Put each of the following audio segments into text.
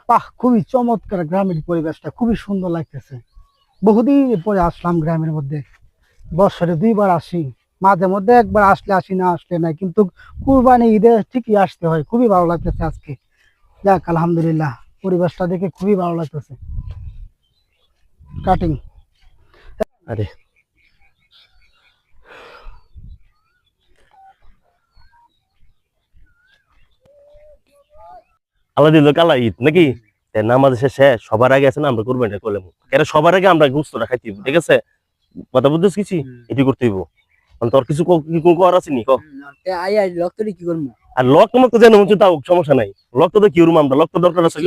বাহ, খুবই চমৎকার গ্রামের পরিবেশটা, খুবই সুন্দর লাগতেছে। বহুদিন পরে আসলাম গ্রামের মধ্যে। বছরে 2 বার আসি, মাঝে মধ্যে একবার আসলে আসি, না আসলে নাই, কিন্তু কুরবানি ঈদে ঠিকই আসতে হয়। খুবই ভালো লাগতেছে আজকে। যাক, আলহামদুলিল্লাহ, পরিবেশটা দেখে খুবই ভালো লাগতেছে। কাটিং। আরে আল্লাহ দিল কালা ঈদ নাকি নামাজ শেষে সবার আগে আছে না আমরা কোরবানিটা করলাম। এরা সবার আগে আমরা গোস্তটা খাইতে হইব, ঠিক আছে? কথা বুঝছিস কিছু এটি করতে হইব। তোর কিছু করার আছে নি আর লক তোমাকে তো জানো তাও সমস্যা নাই। লক তো কি করবো আমরা, লক তো দরকার আছে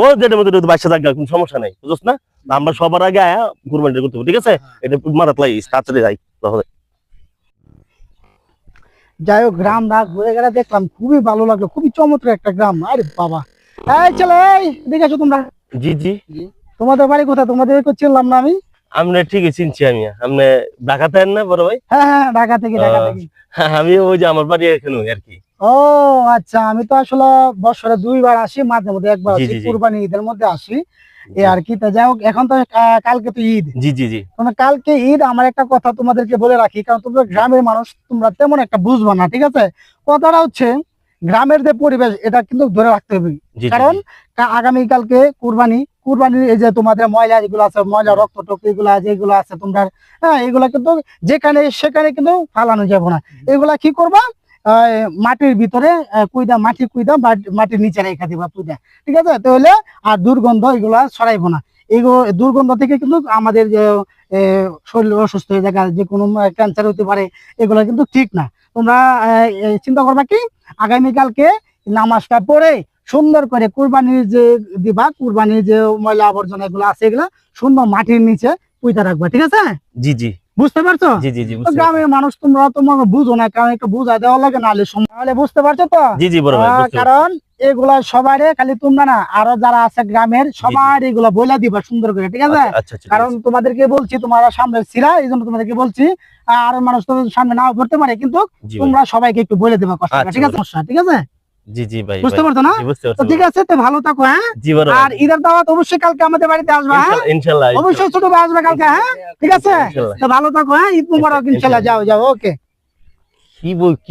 ও যেটা মধ্যে বাচ্চা থাকবে কোনো সমস্যা নাই, বুঝছ না? আমরা সবার আগে আয়া কোরবানিটা করতে হইব, ঠিক আছে? এটা মারাত লাগিস তাড়াতাড়ি যাই। যাই হোক, গ্রাম না ঘুরে গেলে দেখলাম, খুবই ভালো লাগলো, খুবই চমৎকার একটা গ্রাম। আরে বাবা, এই চলে, এই দেখে আসো তোমরা। জি জি। তোমাদের বাড়ি কোথায়? তোমাদের চিনলাম না আমি। আমরা ঠিকই চিনছি, আমি আপনি ঢাকাতে না বড় ভাই? হ্যাঁ হ্যাঁ, ঢাকা থেকে, ঢাকা থেকে। আমি ওই যে আমার বাড়ি এখানে আর কি। ও আচ্ছা, আমি তো আসলে বছরে 2 বার আসি, মাঝে মধ্যে একবার জি আসি, জি জি কুরবানি ঈদের মধ্যে আসি। এই আর কি। তা যাই হোক, এখন তো কালকে তো ঈদ। জি জি জি তোমরা কালকে ঈদ, আমার একটা কথা তোমাদেরকে বলে রাখি, কারণ তোমরা গ্রামের মানুষ, তোমরা তেমন একটা বুঝবা না, ঠিক আছে? কথাটা হচ্ছে, গ্রামের যে পরিবেশ, এটা কিন্তু ধরে রাখতে হবে। জি কারণ আগামী কালকে কুরবানির এই যে তোমাদের ময়লা যেগুলো আছে, ময়লা রক্ত টক এগুলা যেগুলো আছে তোমরা, হ্যাঁ, এগুলা কিন্তু যেখানে সেখানে কিন্তু ফালানো যাবে না। এগুলা কি করবা? মাটির ভিতরে মাটি কুইদা, মাটির নিচে রেখে দিবা কুইদা, ঠিক আছে? তাহলে আর দুর্গন্ধ এগুলা ছড়াইবো না। এগুলো দুর্গন্ধ থেকে কিন্তু আমাদের যে শরীর অসুস্থ হয়ে যায়, যে কোনো ক্যান্সার হতে পারে, এগুলো কিন্তু ঠিক না। তোমরা চিন্তা করবা কি, আগামীকালকে নামাজটা পড়ে সুন্দর করে কুরবানির যে দিবা, কুরবানির যে ময়লা আবর্জনা এগুলো আছে, এগুলা সুন্দর মাটির নিচে পুঁতে রাখবা, ঠিক আছে? জি জি বুঝতে পারছো? জি জি জি গ্রামের মানুষ তোমরা তোমাকে বুঝো না, কারণ একটু বুঝাই দেওয়া লাগে, নাহলে নাহলে বুঝতে পারছো তো? জি জি বড় ভাই বুঝতে কারণ এগুলা সবাই, খালি তোমরা না, আরো যারা আছে গ্রামের সবার এগুলা বইলা দিবা সুন্দর করে, ঠিক আছে? আচ্ছা আচ্ছা কারণ তোমাদেরকে বলছি, তোমরা সামনে ছিলা, এই জন্য তোমাদেরকে বলছি। আর মানুষ তো সামনে নাও করতে পারে, কিন্তু জি তোমরা সবাইকে একটু বলে দেবা কষ্ট করে, ঠিক আছে? ঠিক আছে? জি জি ভাই বুঝতে পারছো না? তো ঠিক আছে, তো ভালো থাকো, হ্যাঁ? জি বড় ভাই আর ঈদের দাওয়াত অবশ্যই কালকে আমাদের বাড়িতে আসবা, হ্যাঁ? ইনশাআল্লাহ অবশ্যই ছোট ভাই আসবে কালকে, হ্যাঁ? ঠিক আছে? তো ভালো থাকো, হ্যাঁ? ঈদ মুবারক, ইনশাআল্লাহ। যাও যাও, ওকে। কি বল